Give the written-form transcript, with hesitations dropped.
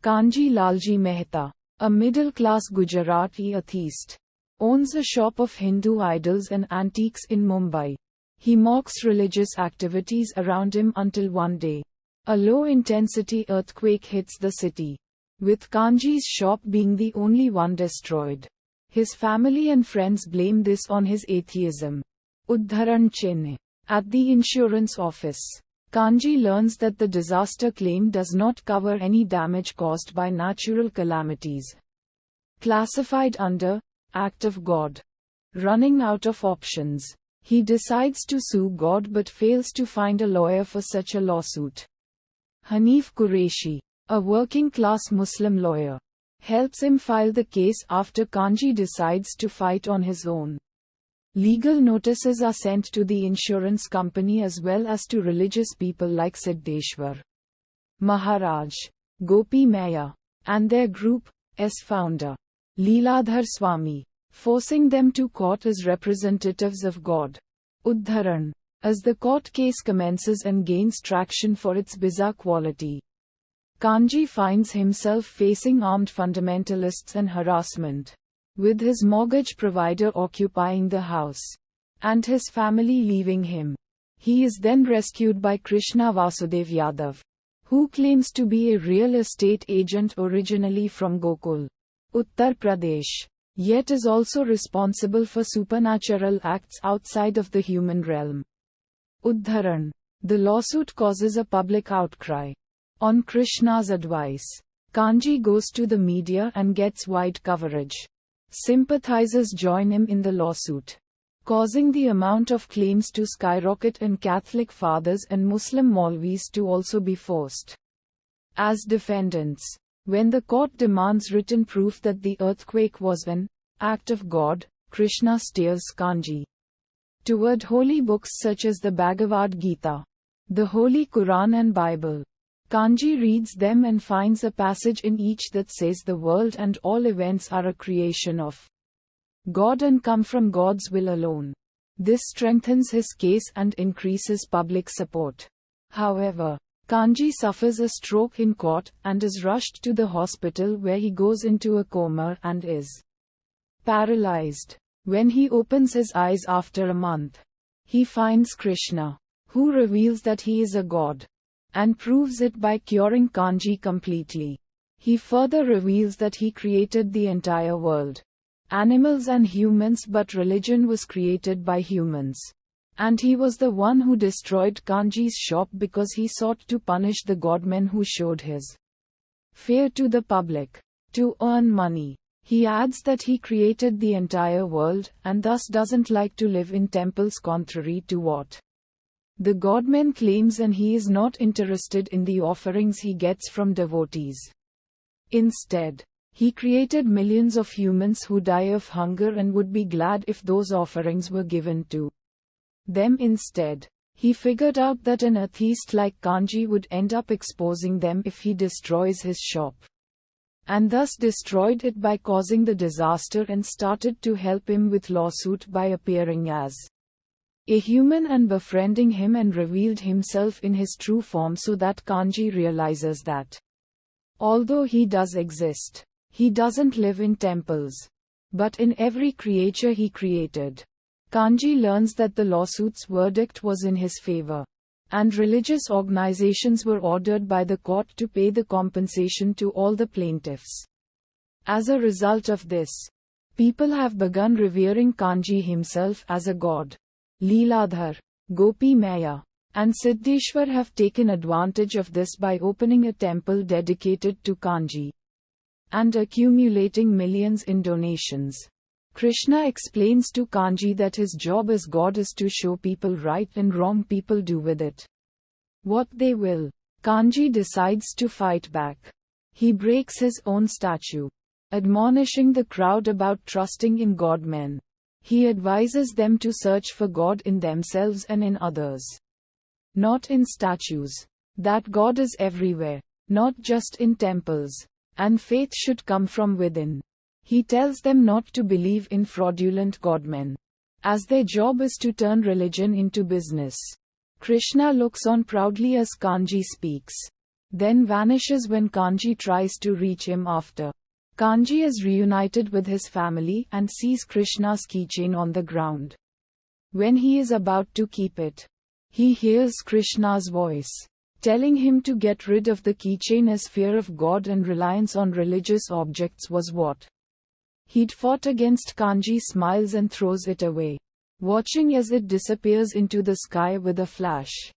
Kanji Lalji Mehta, a middle-class Gujarati atheist, owns a shop of Hindu idols and antiques in Mumbai. He mocks religious activities around him until one day, a low-intensity earthquake hits the city, with Kanji's shop being the only one destroyed. His family and friends blame this on his atheism. Uddharan Chennai. At the insurance office, Kanji learns that the disaster claim does not cover any damage caused by natural calamities. Classified under Act of God. Running out of options, he decides to sue God but fails to find a lawyer for such a lawsuit. Hanif Qureshi, a working-class Muslim lawyer, helps him file the case after Kanji decides to fight on his own. Legal notices are sent to the insurance company as well as to religious people like Siddheshwar Maharaj, Gopi Maya, and their group's founder, Leeladhar Swami, forcing them to court as representatives of God. Uddharan. As the court case commences and gains traction for its bizarre quality, Kanji finds himself facing armed fundamentalists and harassment, with his mortgage provider occupying the house, and his family leaving him. He is then rescued by Krishna Vasudev Yadav, who claims to be a real estate agent originally from Gokul, Uttar Pradesh, yet is also responsible for supernatural acts outside of the human realm. Uddharan. The lawsuit causes a public outcry. On Krishna's advice, Kanji goes to the media and gets wide coverage. Sympathizers join him in the lawsuit, causing the amount of claims to skyrocket and Catholic fathers and Muslim Maulvis to also be forced as defendants. When the court demands written proof that the earthquake was an act of God, Krishna steers Kanji toward holy books such as the Bhagavad Gita, the Holy Quran and Bible. Kanji reads them and finds a passage in each that says the world and all events are a creation of God and come from God's will alone. This strengthens his case and increases public support. However, Kanji suffers a stroke in court and is rushed to the hospital where he goes into a coma and is paralyzed. When he opens his eyes after a month, he finds Krishna, who reveals that he is a god, and proves it by curing Kanji completely. He further reveals that he created the entire world, animals and humans, but religion was created by humans. And he was the one who destroyed Kanji's shop because he sought to punish the godmen who showed his fear to the public, to earn money. He adds that he created the entire world, and thus doesn't like to live in temples contrary to what the godman claims, and he is not interested in the offerings he gets from devotees. Instead, he created millions of humans who die of hunger and would be glad if those offerings were given to them instead. He figured out that an atheist like Kanji would end up exposing them if he destroys his shop, and thus destroyed it by causing the disaster and started to help him with lawsuit by appearing as a human and befriending him, and revealed himself in his true form so that Kanji realizes that although he does exist, he doesn't live in temples, but in every creature he created. Kanji learns that the lawsuit's verdict was in his favor, and religious organizations were ordered by the court to pay the compensation to all the plaintiffs. As a result of this, people have begun revering Kanji himself as a god. Leeladhar, Gopi Maya, and Siddheshwar have taken advantage of this by opening a temple dedicated to Kanji and accumulating millions in donations. Krishna explains to Kanji that his job as God is to show people right and wrong people do with it what they will. Kanji decides to fight back. He breaks his own statue, admonishing the crowd about trusting in God-men. He advises them to search for God in themselves and in others, not in statues. That God is everywhere, not just in temples, and faith should come from within. He tells them not to believe in fraudulent godmen, as their job is to turn religion into business. Krishna looks on proudly as Kanji speaks. then vanishes when Kanji tries to reach him after. Kanji is reunited with his family and sees Krishna's keychain on the ground. When he is about to keep it, he hears Krishna's voice, telling him to get rid of the keychain as fear of God and reliance on religious objects was what he'd fought against. Kanji smiles and throws it away, watching as it disappears into the sky with a flash.